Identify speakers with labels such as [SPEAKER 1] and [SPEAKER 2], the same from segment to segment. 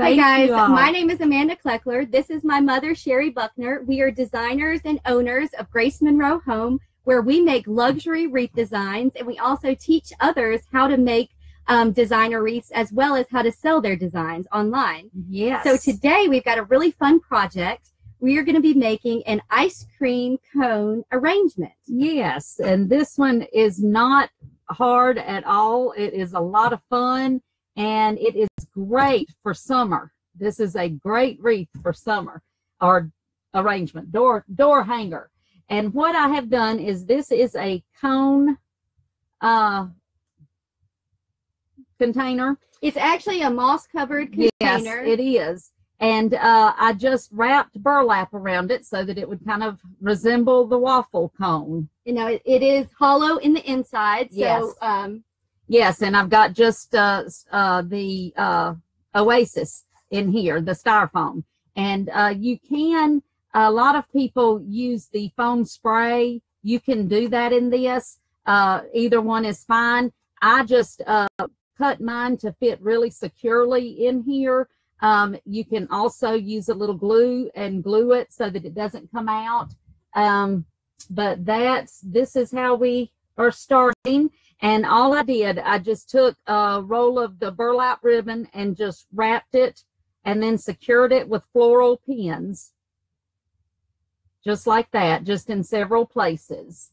[SPEAKER 1] Hi guys, my name is Amanda Kleckler. This is my mother, Sherry Buckner. We are designers and owners of Grace Monroe Home, where we make luxury wreath designs, and we also teach others how to make designer wreaths as well as how to sell their designs online.
[SPEAKER 2] Yes.
[SPEAKER 1] So today we've got a really fun project. We are going to be making an ice cream cone arrangement.
[SPEAKER 2] Yes, and this one is not hard at all. It is a lot of fun, and it is great for summer. This is a great wreath for summer, or arrangement, door hanger. And what I have done is, this is a cone container.
[SPEAKER 1] It's actually a moss-covered container.
[SPEAKER 2] Yes, it is. And I just wrapped burlap around it so that it would kind of resemble the waffle cone.
[SPEAKER 1] You know, it is hollow in the inside. So,
[SPEAKER 2] yes. Yes, and I've got just the Oasis in here, the styrofoam. And you can, a lot of people use the foam spray. You can do that in this. Either one is fine. I just cut mine to fit really securely in here. You can also use a little glue and glue it so that it doesn't come out. But this is how we are starting. And all I did, I just took a roll of the burlap ribbon and just wrapped it and then secured it with floral pins. Just like that, just in several places.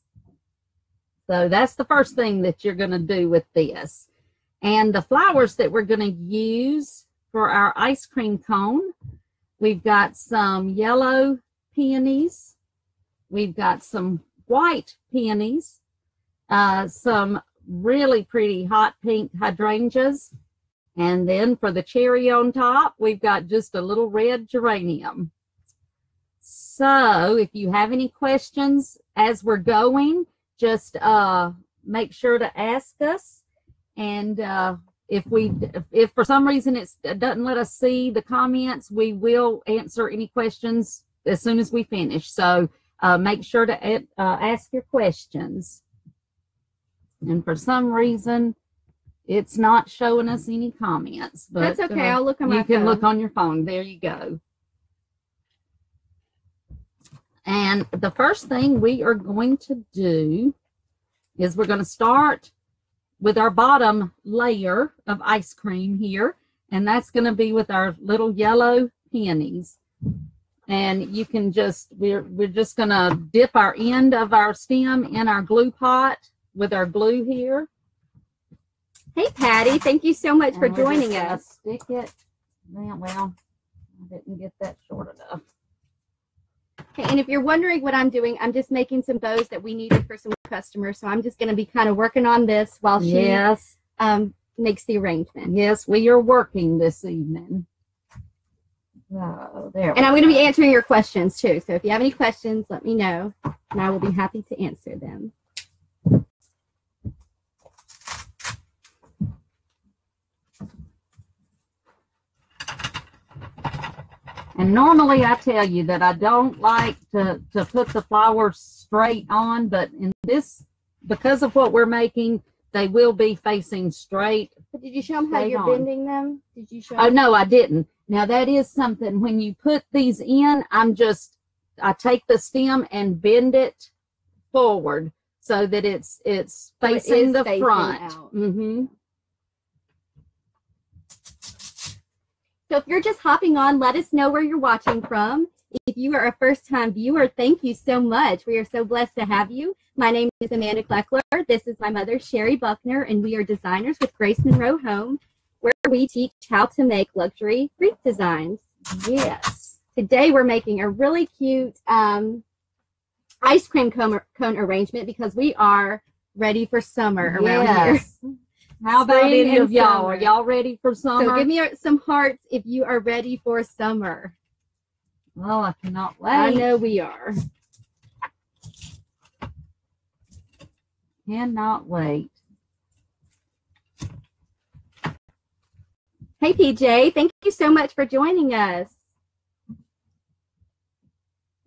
[SPEAKER 2] So that's the first thing that you're going to do with this. And the flowers that we're going to use for our ice cream cone, we've got some yellow peonies. We've got some white peonies, some really pretty hot pink hydrangeas. And then for the cherry on top, we've got just a little red geranium. So if you have any questions as we're going, just make sure to ask us. And if for some reason it doesn't let us see the comments, we will answer any questions as soon as we finish. So make sure to ask your questions. And for some reason, it's not showing us any comments. But
[SPEAKER 1] that's okay. I'll look on my phone.
[SPEAKER 2] You can look on your phone. There you go. And the first thing we are going to do is we're going to start with our bottom layer of ice cream here. And that's going to be with our little yellow peonies. And you can just, we're just going to dip our end of our stem in our glue pot with our glue here.
[SPEAKER 1] Hey, Patty, thank you so much for joining us.
[SPEAKER 2] Stick it. Well, I didn't get that short enough.
[SPEAKER 1] Okay, and if you're wondering what I'm doing, I'm just making some bows that we needed for some customers. So I'm just going to be kind of working on this while she makes the arrangement.
[SPEAKER 2] Yes, we are working this evening. Oh, there.
[SPEAKER 1] And I'm going to be answering your questions too. So if you have any questions, let me know, and I will be happy to answer them.
[SPEAKER 2] And normally I tell you that I don't like to put the flowers straight on, but in this, because of what we're making, they will be facing straight.
[SPEAKER 1] But did you show them how you're bending them? Did you show them?
[SPEAKER 2] Oh, no, I didn't. Now, that is something, when you put these in, I take the stem and bend it forward so that it's facing the front. Mm-hmm.
[SPEAKER 1] So if you're just hopping on, let us know where you're watching from. If you are a first-time viewer, thank you so much. We are so blessed to have you. My name is Amanda Kleckler. This is my mother, Sherry Buckner, and we are designers with Grace Monroe Home, where we teach how to make luxury wreath designs.
[SPEAKER 2] Yes.
[SPEAKER 1] Today we're making a really cute ice cream cone arrangement because we are ready for summer around here.
[SPEAKER 2] How about any of y'all? Are y'all ready for summer?
[SPEAKER 1] So give me some hearts if you are ready for summer.
[SPEAKER 2] Oh, I cannot wait.
[SPEAKER 1] I know we are.
[SPEAKER 2] Cannot wait.
[SPEAKER 1] Hey, PJ. Thank you so much for joining us.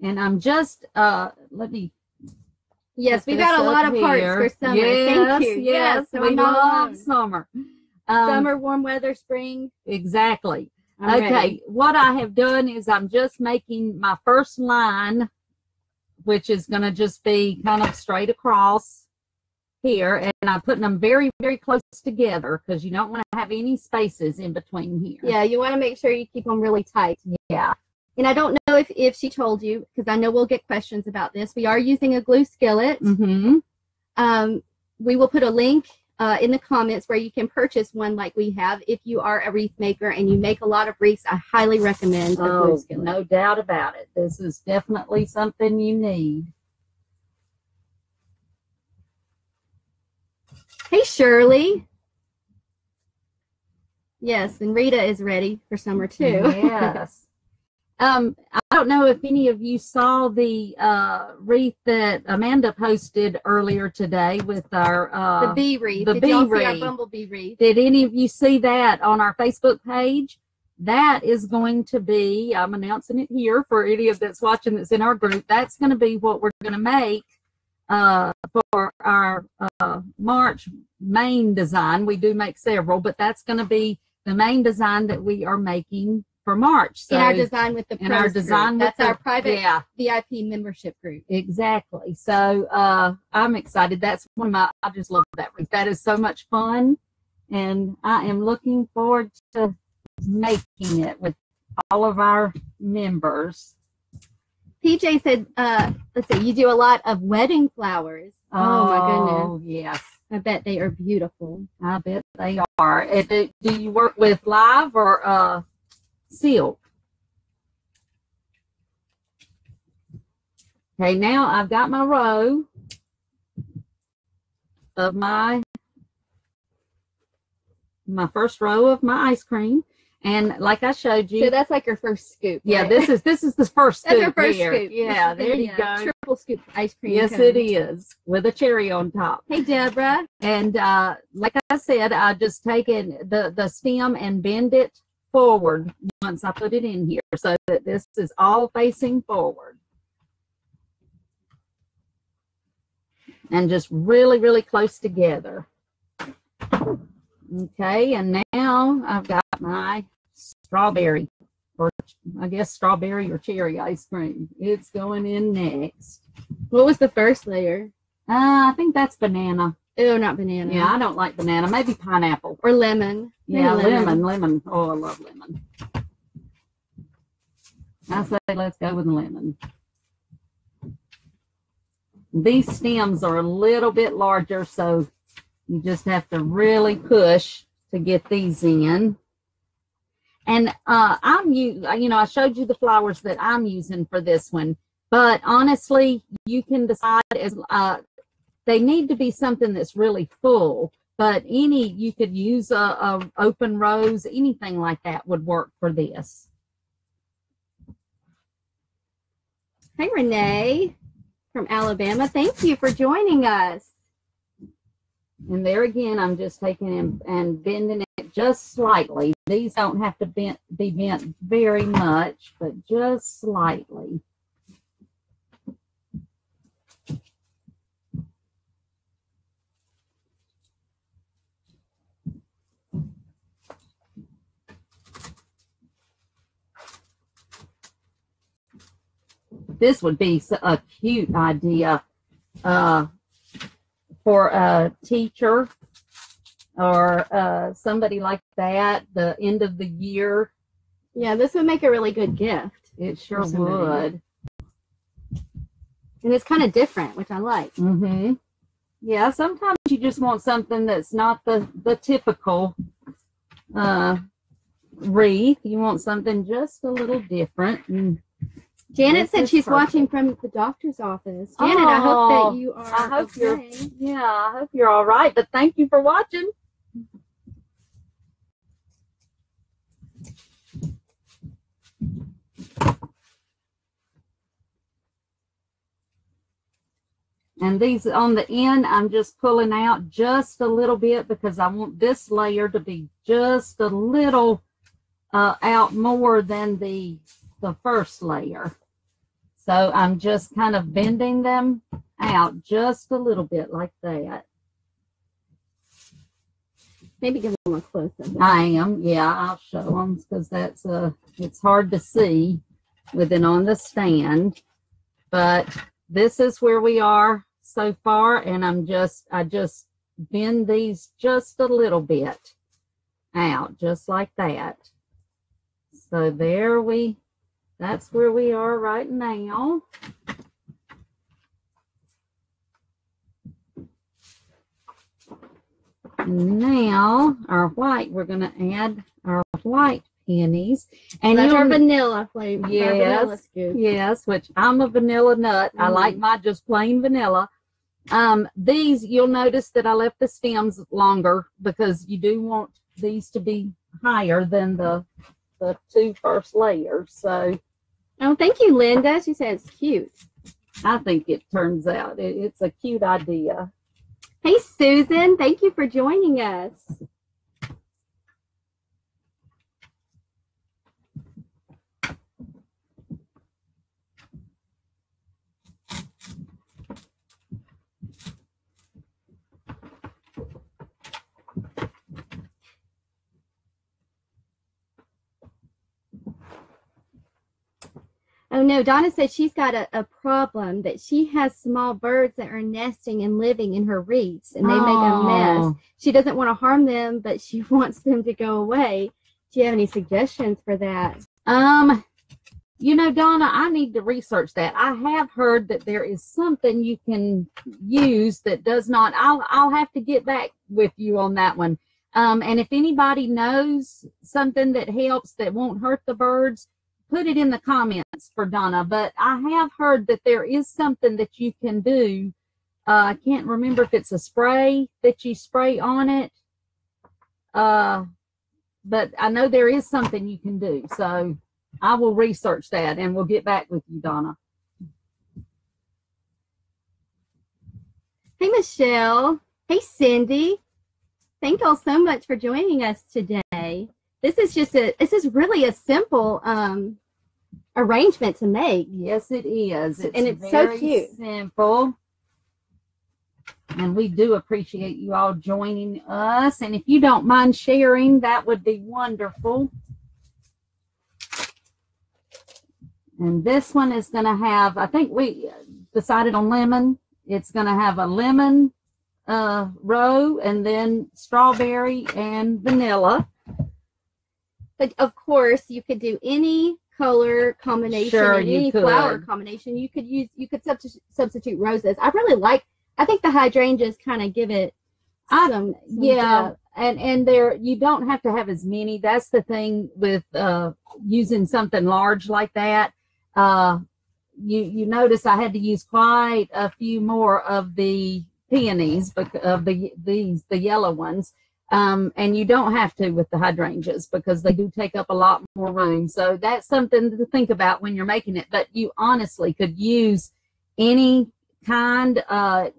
[SPEAKER 2] And I'm just, let me.
[SPEAKER 1] Yes, we got a lot of parts for summer.
[SPEAKER 2] Yes,
[SPEAKER 1] thank you.
[SPEAKER 2] Yes,
[SPEAKER 1] so
[SPEAKER 2] we love summer.
[SPEAKER 1] Summer, warm weather, spring.
[SPEAKER 2] Exactly.
[SPEAKER 1] I'm
[SPEAKER 2] Okay,
[SPEAKER 1] ready.
[SPEAKER 2] what I have done is I'm just making my first line, which is going to just be kind of straight across here, and I'm putting them very, very close together because you don't want to have any spaces in between here.
[SPEAKER 1] Yeah, you want to make sure you keep them really tight.
[SPEAKER 2] Yeah.
[SPEAKER 1] And I don't know if she told you, because I know we'll get questions about this. We are using a glue skillet.
[SPEAKER 2] Mm-hmm.
[SPEAKER 1] We will put a link in the comments where you can purchase one like we have. If you are a wreath maker and you make a lot of wreaths, I highly recommend a glue skillet.
[SPEAKER 2] No doubt about it. This is definitely something you need.
[SPEAKER 1] Hey, Shirley. Yes, and Rita is ready for summer too.
[SPEAKER 2] Yes. I don't know if any of you saw the wreath that Amanda posted earlier today with our
[SPEAKER 1] the bee wreath.
[SPEAKER 2] The
[SPEAKER 1] Did
[SPEAKER 2] bee
[SPEAKER 1] y'all see
[SPEAKER 2] wreath.
[SPEAKER 1] our bumblebee wreath?
[SPEAKER 2] Did any of you see that on our Facebook page? That is going to be, I'm announcing it here for any of that's watching that's in our group. That's going to be what we're going to make for our March main design. We do make several, but that's going to be the main design that we are making for March. So
[SPEAKER 1] in our design with the
[SPEAKER 2] in our
[SPEAKER 1] pros
[SPEAKER 2] design
[SPEAKER 1] group.
[SPEAKER 2] with
[SPEAKER 1] That's our
[SPEAKER 2] the-
[SPEAKER 1] private
[SPEAKER 2] yeah.
[SPEAKER 1] VIP membership group.
[SPEAKER 2] Exactly. So I'm excited. That's one of my, I just love that wreath. That is so much fun. And I am looking forward to making it with all of our members.
[SPEAKER 1] PJ said, let's see, you do a lot of wedding flowers. Oh my goodness.
[SPEAKER 2] Yes.
[SPEAKER 1] I bet they are beautiful.
[SPEAKER 2] I bet they are. Do you work with live or silk? Okay, now I've got my row of my first row of my ice cream, and like I showed you,
[SPEAKER 1] So that's like your first scoop.
[SPEAKER 2] yeah,
[SPEAKER 1] right?
[SPEAKER 2] this is the first scoop.
[SPEAKER 1] That's our first
[SPEAKER 2] here.
[SPEAKER 1] scoop.
[SPEAKER 2] Yeah,
[SPEAKER 1] This is
[SPEAKER 2] there
[SPEAKER 1] the,
[SPEAKER 2] you go.
[SPEAKER 1] Triple scoop ice cream.
[SPEAKER 2] Yes,
[SPEAKER 1] cone.
[SPEAKER 2] it is, with a cherry on top.
[SPEAKER 1] Hey, Deborah.
[SPEAKER 2] And like I said, I just take it, the stem and bend it forward once I put it in here so that this is all facing forward. And just really, really close together. Okay, and now I've got my strawberry, or I guess strawberry or cherry ice cream. It's going in next.
[SPEAKER 1] What was the first layer?
[SPEAKER 2] I think that's banana.
[SPEAKER 1] Oh, not banana.
[SPEAKER 2] Yeah, I don't like banana. Maybe pineapple.
[SPEAKER 1] Or lemon. Maybe
[SPEAKER 2] Yeah, lemon. Oh, I love lemon. I say let's go with lemon. These stems are a little bit larger, so you just have to really push to get these in. And I showed you the flowers that I'm using for this one, but honestly, you can decide as they need to be something that's really full. But you could use a open rose, anything like that would work for this.
[SPEAKER 1] Hey, Renee from Alabama. Thank you for joining us.
[SPEAKER 2] And there again, I'm just taking and bending it just slightly. These don't have to be bent very much, but just slightly. This would be a cute idea for a teacher or somebody like that, the end of the year.
[SPEAKER 1] Yeah, this would make a really good gift.
[SPEAKER 2] It sure
[SPEAKER 1] somebody.
[SPEAKER 2] would.
[SPEAKER 1] And it's kind of different, which I like.
[SPEAKER 2] Mm-hmm. Yeah, sometimes you just want something that's not the typical wreath. You want something just a little different. And
[SPEAKER 1] Janet
[SPEAKER 2] this
[SPEAKER 1] said
[SPEAKER 2] is
[SPEAKER 1] she's
[SPEAKER 2] perfect.
[SPEAKER 1] watching from the doctor's office. Janet, I hope that you are
[SPEAKER 2] I hope
[SPEAKER 1] okay.
[SPEAKER 2] I hope you're all right, but thank you for watching. And these on the end, I'm just pulling out just a little bit because I want this layer to be just a little out more than the first layer. So I'm just kind of bending them out just a little bit like that.
[SPEAKER 1] Maybe give them a close up.
[SPEAKER 2] I am. Yeah, I'll show them because that's it's hard to see with it on the stand. But this is where we are so far, and I just bend these just a little bit out, just like that. So that's where we are right now. Now our white, we're going to add our white pennies, and
[SPEAKER 1] that's our vanilla flavor.
[SPEAKER 2] Yes, yes, which I'm a vanilla nut. I like my just plain vanilla. These, you'll notice that I left the stems longer because you do want these to be higher than the two first layers. So,
[SPEAKER 1] oh, thank you, Linda. She said it's cute.
[SPEAKER 2] I think it turns out it's a cute idea.
[SPEAKER 1] Hey, Susan, thank you for joining us. Oh no, Donna said she's got a problem that she has small birds that are nesting and living in her wreaths, and they make a mess. She doesn't want to harm them, but she wants them to go away. Do you have any suggestions for that?
[SPEAKER 2] You know, Donna, I need to research that. I have heard that there is something you can use that does not. I'll have to get back with you on that one. And if anybody knows something that helps that won't hurt the birds, put it in the comments for Donna. But I have heard that there is something that you can do. I can't remember if it's a spray that you spray on it. But I know there is something you can do. So I will research that and we'll get back with you, Donna.
[SPEAKER 1] Hey, Michelle. Hey, Cindy. Thank y'all so much for joining us today. This is really a simple arrangement to make.
[SPEAKER 2] Yes, it is.
[SPEAKER 1] And it's so cute.
[SPEAKER 2] Simple. And we do appreciate you all joining us. And if you don't mind sharing, that would be wonderful. And this one is going to have, I think we decided on lemon. It's going to have a lemon row and then strawberry and vanilla.
[SPEAKER 1] But of course, you could do any color combination,
[SPEAKER 2] sure,
[SPEAKER 1] and any flower combination. You could substitute roses. I think the hydrangeas kind of give it some
[SPEAKER 2] yeah. And there, you don't have to have as many. That's the thing with using something large like that. You notice I had to use quite a few more of the peonies, of the yellow ones. And you don't have to with the hydrangeas because they do take up a lot more room. So that's something to think about when you're making it. But you honestly could use any kind.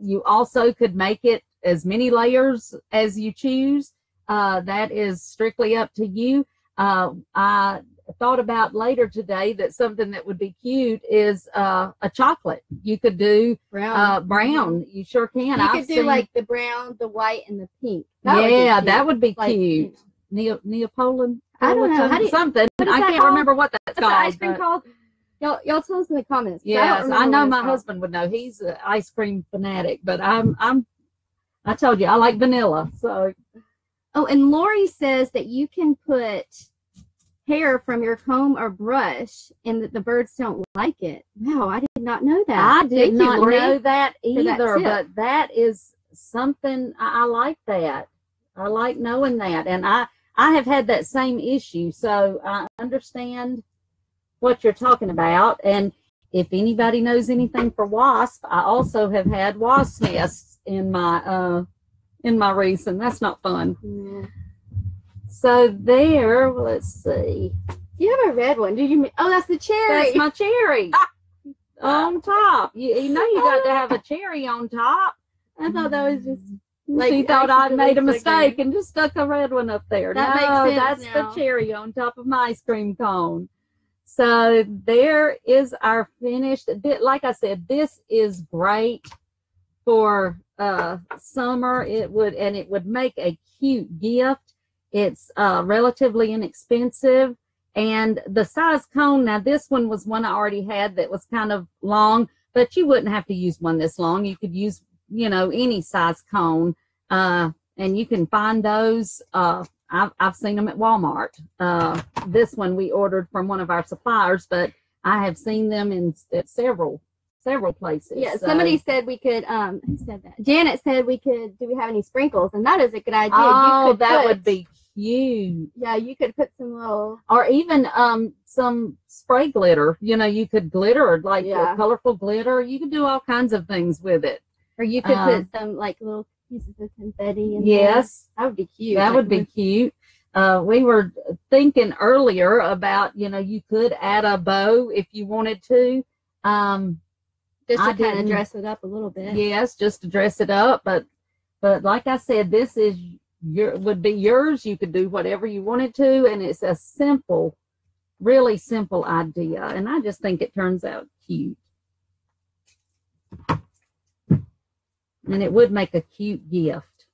[SPEAKER 2] You also could make it as many layers as you choose. That is strictly up to you. I thought about later today that something that would be cute is a chocolate. You could do brown. You sure can.
[SPEAKER 1] You could do like the brown, the white, and the pink.
[SPEAKER 2] That would be cute. Neapolitan.
[SPEAKER 1] I don't know.
[SPEAKER 2] Something. I can't remember what that's called.
[SPEAKER 1] What's the ice cream called? Y'all tell us in the comments.
[SPEAKER 2] Yes, I know my husband would know. He's an ice cream fanatic, but I told you I like vanilla. So.
[SPEAKER 1] Oh, and Lori says that you can put hair from your comb or brush and that the birds don't like it. Wow, I did not know that.
[SPEAKER 2] I did not know that either, but that is something I like that. I like knowing that. And I have had that same issue, so I understand what you're talking about. And if anybody knows anything for wasp, I also have had wasp nests in my wreaths, and that's not fun.
[SPEAKER 1] Yeah.
[SPEAKER 2] So there, let's see.
[SPEAKER 1] You have a red one. Oh, that's the cherry.
[SPEAKER 2] That's my cherry on top. You know you got to have a cherry on top.
[SPEAKER 1] I thought that was just
[SPEAKER 2] like she thought I'd made a mistake and just stuck a red one up there.
[SPEAKER 1] That makes sense.
[SPEAKER 2] That's the cherry on top of my ice cream cone. So there is our finished. Like I said, this is great for Summer, it would make a cute gift. It's relatively inexpensive. And the size cone, now this one was one I already had that was kind of long, but you wouldn't have to use one this long. You could use, any size cone. And you can find those. I've seen them at Walmart. This one we ordered from one of our suppliers, but I have seen them at several places.
[SPEAKER 1] Yeah, somebody said we could, who said that? Janet said do we have any sprinkles? And that is a good idea.
[SPEAKER 2] Oh, that would be cute.
[SPEAKER 1] Yeah, you could put some little.
[SPEAKER 2] Or even some spray glitter. You could glitter, like colorful glitter. You could do all kinds of things with it.
[SPEAKER 1] Or you could put some like little pieces of confetti in
[SPEAKER 2] yes.
[SPEAKER 1] there. That would be cute.
[SPEAKER 2] That would be cute. We were thinking earlier about, you could add a bow if you wanted to.
[SPEAKER 1] Just to kind of dress it up a little bit.
[SPEAKER 2] Yes, just to dress it up. But like I said, this would be yours. You could do whatever you wanted to, and it's a simple, really simple idea. And I just think it turns out cute. And it would make a cute gift.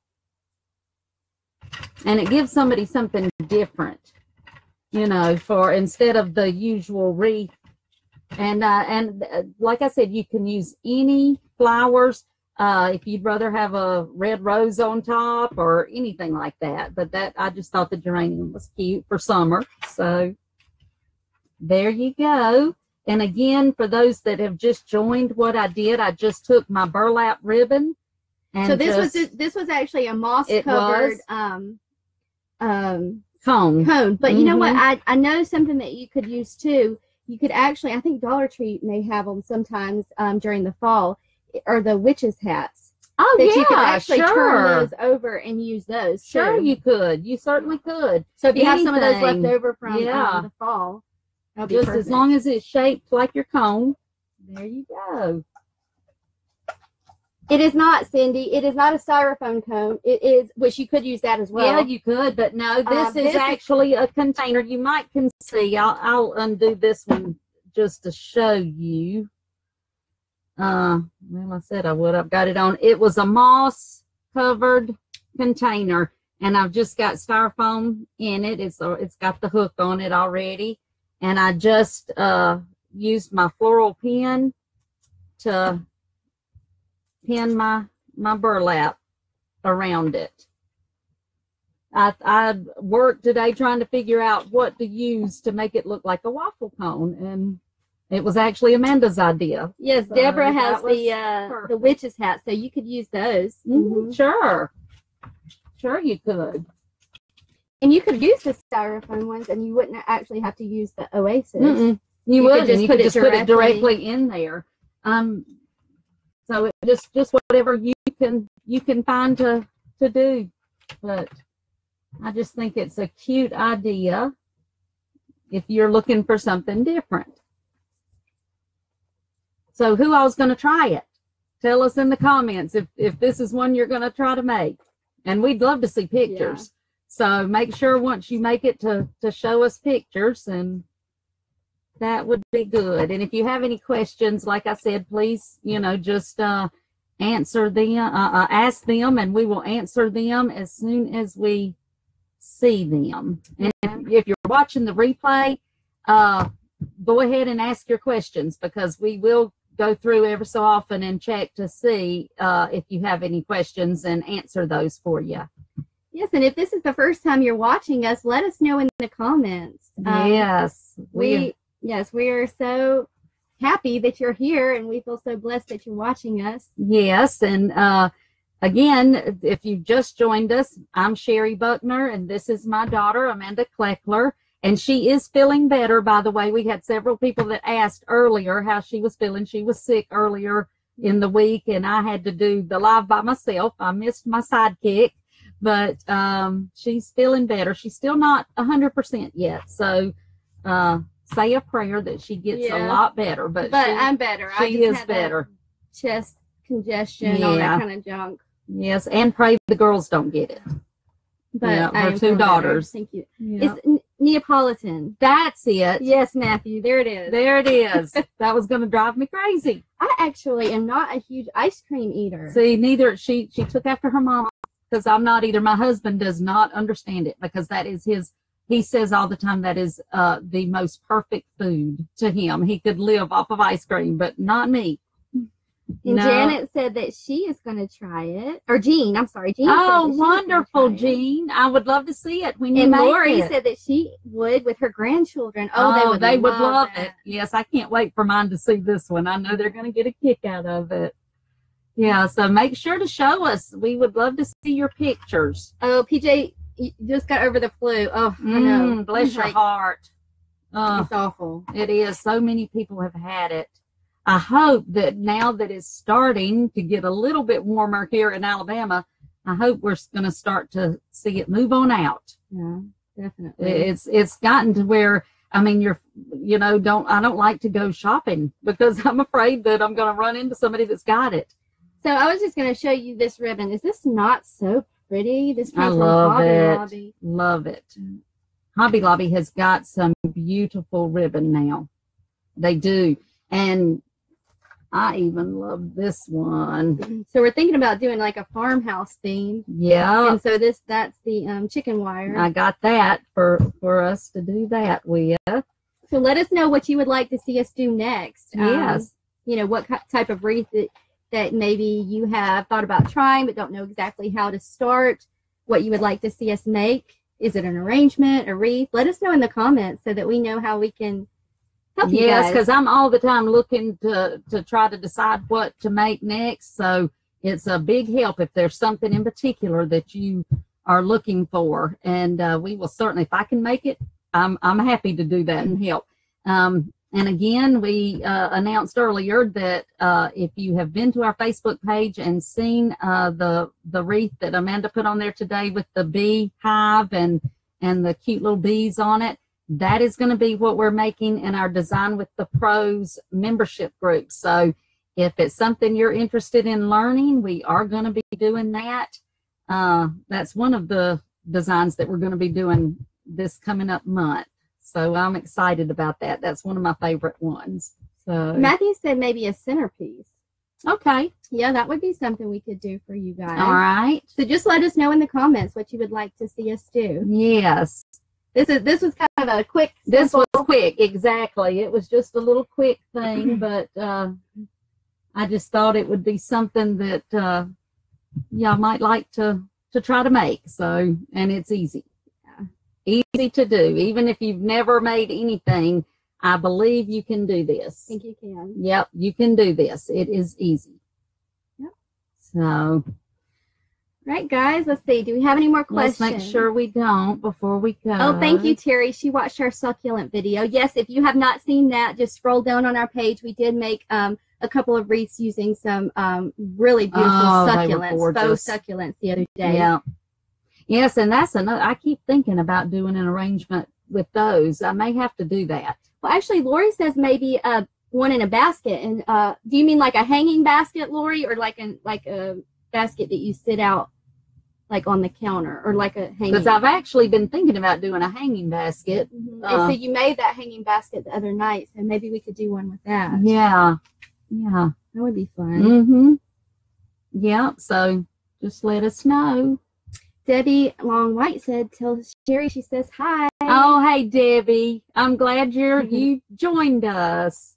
[SPEAKER 2] And it gives somebody something different, for instead of the usual wreath. And like I said, you can use any flowers. If you'd rather have a red rose on top or anything like that. But I just thought the geranium was cute for summer. So there you go. And again, for those that have just joined, what I did, I just took my burlap ribbon. And
[SPEAKER 1] so this was actually a moss covered cone. But you know what? I know something that you could use too. You could actually, I think Dollar Tree may have them sometimes during the fall, or the witches' hats.
[SPEAKER 2] Oh,
[SPEAKER 1] that
[SPEAKER 2] yeah,
[SPEAKER 1] you could actually
[SPEAKER 2] sure.
[SPEAKER 1] turn those over and use those.
[SPEAKER 2] Sure,
[SPEAKER 1] too.
[SPEAKER 2] you could. You certainly could.
[SPEAKER 1] So if you have some of those left over from the fall, that'll be
[SPEAKER 2] just
[SPEAKER 1] perfect.
[SPEAKER 2] as long as it's shaped like your cone, there you go.
[SPEAKER 1] It is not, Cindy. It is not a styrofoam cone. It is, which you could use that as well.
[SPEAKER 2] Yeah, you could, but no, this is actually a container. You might can see. I'll undo this one just to show you. Well, I said I would. I've got it on. It was a moss covered container, and I've just got styrofoam in it. It's got the hook on it already, and I just used my floral pen to pin my burlap around it. I worked today trying to figure out what to use to make it look like a waffle cone, and it was actually Amanda's idea.
[SPEAKER 1] Yes, so Deborah has the witch's hat, so you could use those.
[SPEAKER 2] Mm-hmm. Sure you could.
[SPEAKER 1] And you could use the styrofoam ones, and you wouldn't actually have to use the Oasis.
[SPEAKER 2] Mm-mm. You would just put it directly in there. So it just whatever you can find to do. But I just think it's a cute idea if you're looking for something different. So who all's going to try it? Tell us in the comments if this is one you're going to try to make. And we'd love to see pictures. Yeah. So make sure once you make it to show us pictures, and that would be good. And if you have any questions, like I said, please, just answer them, ask them, and we will answer them as soon as we see them. And if you're watching the replay, go ahead and ask your questions, because we will go through every so often and check to see if you have any questions and answer those for you.
[SPEAKER 1] Yes, and if this is the first time you're watching us, let us know in the comments.
[SPEAKER 2] Yes.
[SPEAKER 1] We are so happy that you're here, and we feel so blessed that you're watching us.
[SPEAKER 2] Yes, and again, if you've just joined us, I'm Sherry Buckner, and this is my daughter, Amanda Kleckler, and she is feeling better, by the way. We had several people that asked earlier how she was feeling. She was sick earlier in the week, and I had to do the live by myself. I missed my sidekick, but she's feeling better. She's still not 100% yet, so say a prayer that she gets a lot better. But
[SPEAKER 1] I'm better.
[SPEAKER 2] She is better.
[SPEAKER 1] Chest congestion, all that kind of junk.
[SPEAKER 2] Yes, and pray the girls don't get it.
[SPEAKER 1] But
[SPEAKER 2] her two daughters.
[SPEAKER 1] Thank you.
[SPEAKER 2] Yeah.
[SPEAKER 1] Neapolitan.
[SPEAKER 2] That's it.
[SPEAKER 1] Yes, Matthew. There it is.
[SPEAKER 2] There it is. That was going to drive me crazy.
[SPEAKER 1] I actually am not a huge ice cream eater.
[SPEAKER 2] See, neither she took after her mama, because I'm not either. My husband does not understand it, because that is his. He says all the time that is the most perfect food to him. He could live off of ice cream, but not me.
[SPEAKER 1] And
[SPEAKER 2] No.
[SPEAKER 1] Janet said that she is going to try it. Or Jean, I'm sorry. Jean
[SPEAKER 2] Oh,
[SPEAKER 1] said that she was
[SPEAKER 2] wonderful,
[SPEAKER 1] gonna try it.
[SPEAKER 2] Jean. I would love to see it when you
[SPEAKER 1] And
[SPEAKER 2] make
[SPEAKER 1] Lori
[SPEAKER 2] it.
[SPEAKER 1] said that she would with her grandchildren. Oh,
[SPEAKER 2] they would love
[SPEAKER 1] that.
[SPEAKER 2] it. Yes, I can't wait for mine to see this one. I know they're going to get a kick out of it. Yeah, so make sure to show us. We would love to see your pictures.
[SPEAKER 1] Oh, PJ you just got over the flu. Oh, I know.
[SPEAKER 2] Bless
[SPEAKER 1] It's
[SPEAKER 2] your
[SPEAKER 1] like-
[SPEAKER 2] heart.
[SPEAKER 1] It's awful.
[SPEAKER 2] It is. So many people have had it. I hope that now that it's starting to get a little bit warmer here in Alabama, I hope we're going to start to see it move on out.
[SPEAKER 1] Yeah, definitely.
[SPEAKER 2] It's gotten to where, I mean, I don't like to go shopping because I'm afraid that I'm going to run into somebody that's got it.
[SPEAKER 1] So I was just going to show you this ribbon. Is this not so pretty? This
[SPEAKER 2] I
[SPEAKER 1] comes from
[SPEAKER 2] love
[SPEAKER 1] Hobby
[SPEAKER 2] it.
[SPEAKER 1] Lobby.
[SPEAKER 2] Love it. Hobby Lobby has got some beautiful ribbon now. They do. And I even love this one.
[SPEAKER 1] So we're thinking about doing like a farmhouse theme.
[SPEAKER 2] Yeah.
[SPEAKER 1] And so that's the chicken wire.
[SPEAKER 2] I got that for us to do that with.
[SPEAKER 1] So let us know what you would like to see us do next.
[SPEAKER 2] Yes.
[SPEAKER 1] What type of wreath that maybe you have thought about trying but don't know exactly how to start, what you would like to see us make. Is it an arrangement, a wreath? Let us know in the comments so that we know how we can help you
[SPEAKER 2] Yes,
[SPEAKER 1] guys.
[SPEAKER 2] because I'm all the time looking to try to decide what to make next. So it's a big help if there's something in particular that you are looking for. And we will certainly, if I can make it, I'm happy to do that and help. And again, we announced earlier that if you have been to our Facebook page and seen the wreath that Amanda put on there today with the bee hive and the cute little bees on it, that is going to be what we're making in our Design with the Pros membership group. So if it's something you're interested in learning, we are going to be doing that. That's one of the designs that we're going to be doing this coming up month. So I'm excited about that. That's one of my favorite ones. So
[SPEAKER 1] Matthew said maybe a centerpiece.
[SPEAKER 2] okay.
[SPEAKER 1] Yeah, that would be something we could do for you guys.
[SPEAKER 2] All right.
[SPEAKER 1] So just let us know in the comments what you would like to see us do.
[SPEAKER 2] Yes.
[SPEAKER 1] This was kind of a quick.
[SPEAKER 2] This
[SPEAKER 1] simple-
[SPEAKER 2] was quick. Exactly. It was just a little quick thing, but I just thought it would be something that y'all might like to try to make. So, and it's easy. Easy to do. Even if you've never made anything, I believe you can do this.
[SPEAKER 1] I think you can.
[SPEAKER 2] Yep, you can do this. It is easy.
[SPEAKER 1] Yep.
[SPEAKER 2] So
[SPEAKER 1] Right, guys. Let's see. Do we have any more
[SPEAKER 2] let's
[SPEAKER 1] questions?
[SPEAKER 2] make sure we don't before we go.
[SPEAKER 1] Oh, thank you, Terry. She watched our succulent video. Yes, if you have not seen that, just scroll down on our page. We did make a couple of wreaths using some really beautiful
[SPEAKER 2] they were
[SPEAKER 1] succulents,
[SPEAKER 2] gorgeous.
[SPEAKER 1] faux succulents the other day.
[SPEAKER 2] Yeah. Yes, and that's another. I keep thinking about doing an arrangement with those. I may have to do that.
[SPEAKER 1] Well, actually, Lori says maybe one in a basket. And do you mean like a hanging basket, Lori, or like a basket that you sit out like on the counter, or like a hanging?
[SPEAKER 2] Because I've actually been thinking about doing a hanging basket.
[SPEAKER 1] Mhm. And so you made that hanging basket the other night, so maybe we could do one with that.
[SPEAKER 2] Yeah. Yeah.
[SPEAKER 1] That would be fun.
[SPEAKER 2] Mm-hmm. Yeah. So just let us know.
[SPEAKER 1] Debbie Long White said, "Tell Sherry she says hi."
[SPEAKER 2] Oh, hey, Debbie. I'm glad you joined us.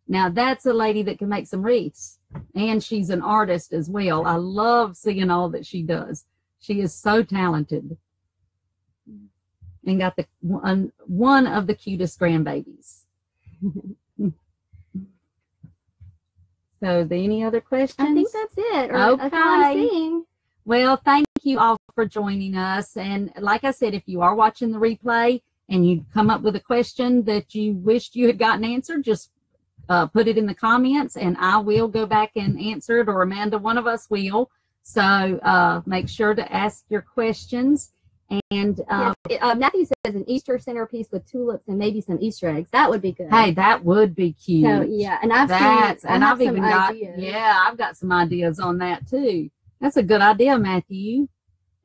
[SPEAKER 2] Now, that's a lady that can make some wreaths, and she's an artist as well. I love seeing all that she does. She is so talented and got the one of the cutest grandbabies. So, any other questions?
[SPEAKER 1] I think that's it. Or that's all I'm
[SPEAKER 2] Okay.
[SPEAKER 1] seeing.
[SPEAKER 2] Well, thank you all for joining us. And like I said, if you are watching the replay and you come up with a question that you wished you had gotten answered, just put it in the comments and I will go back and answer it, or Amanda, one of us will. So make sure to ask your questions. And
[SPEAKER 1] Yes. Matthew says an Easter centerpiece with tulips and maybe some Easter eggs. That would be good.
[SPEAKER 2] hey, that would be cute.
[SPEAKER 1] So yeah, and I've
[SPEAKER 2] That's,
[SPEAKER 1] seen.
[SPEAKER 2] and
[SPEAKER 1] I have
[SPEAKER 2] I've even
[SPEAKER 1] some
[SPEAKER 2] got,
[SPEAKER 1] ideas.
[SPEAKER 2] yeah, I've got some ideas on that too. That's a good idea, Matthew.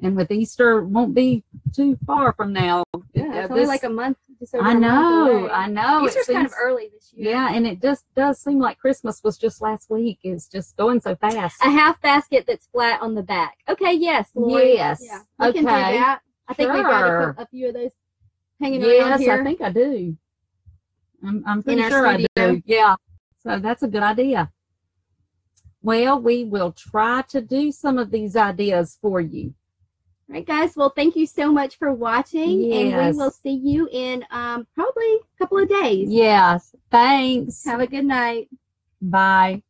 [SPEAKER 2] And with Easter, won't be too far from now.
[SPEAKER 1] Yeah, it's only like a month. Just over
[SPEAKER 2] I
[SPEAKER 1] a month
[SPEAKER 2] know,
[SPEAKER 1] away.
[SPEAKER 2] I know.
[SPEAKER 1] Easter's kind of early this year.
[SPEAKER 2] Yeah, and it just does seem like Christmas was just last week. It's just going so fast.
[SPEAKER 1] A half basket that's flat on the back. Okay, yes, Lori.
[SPEAKER 2] Yes.
[SPEAKER 1] Yeah, we can do
[SPEAKER 2] Okay.
[SPEAKER 1] that. I think we've got
[SPEAKER 2] Sure.
[SPEAKER 1] a few of those hanging
[SPEAKER 2] Yes,
[SPEAKER 1] around here.
[SPEAKER 2] I think I do. I'm pretty
[SPEAKER 1] our
[SPEAKER 2] sure I
[SPEAKER 1] studio.
[SPEAKER 2] do. Yeah. So that's a good idea. Well, we will try to do some of these ideas for you.
[SPEAKER 1] All right, guys. Well, thank you so much for watching, and
[SPEAKER 2] Yes.
[SPEAKER 1] we will see you in probably a couple of days.
[SPEAKER 2] Yes. Thanks.
[SPEAKER 1] Have a good night.
[SPEAKER 2] Bye.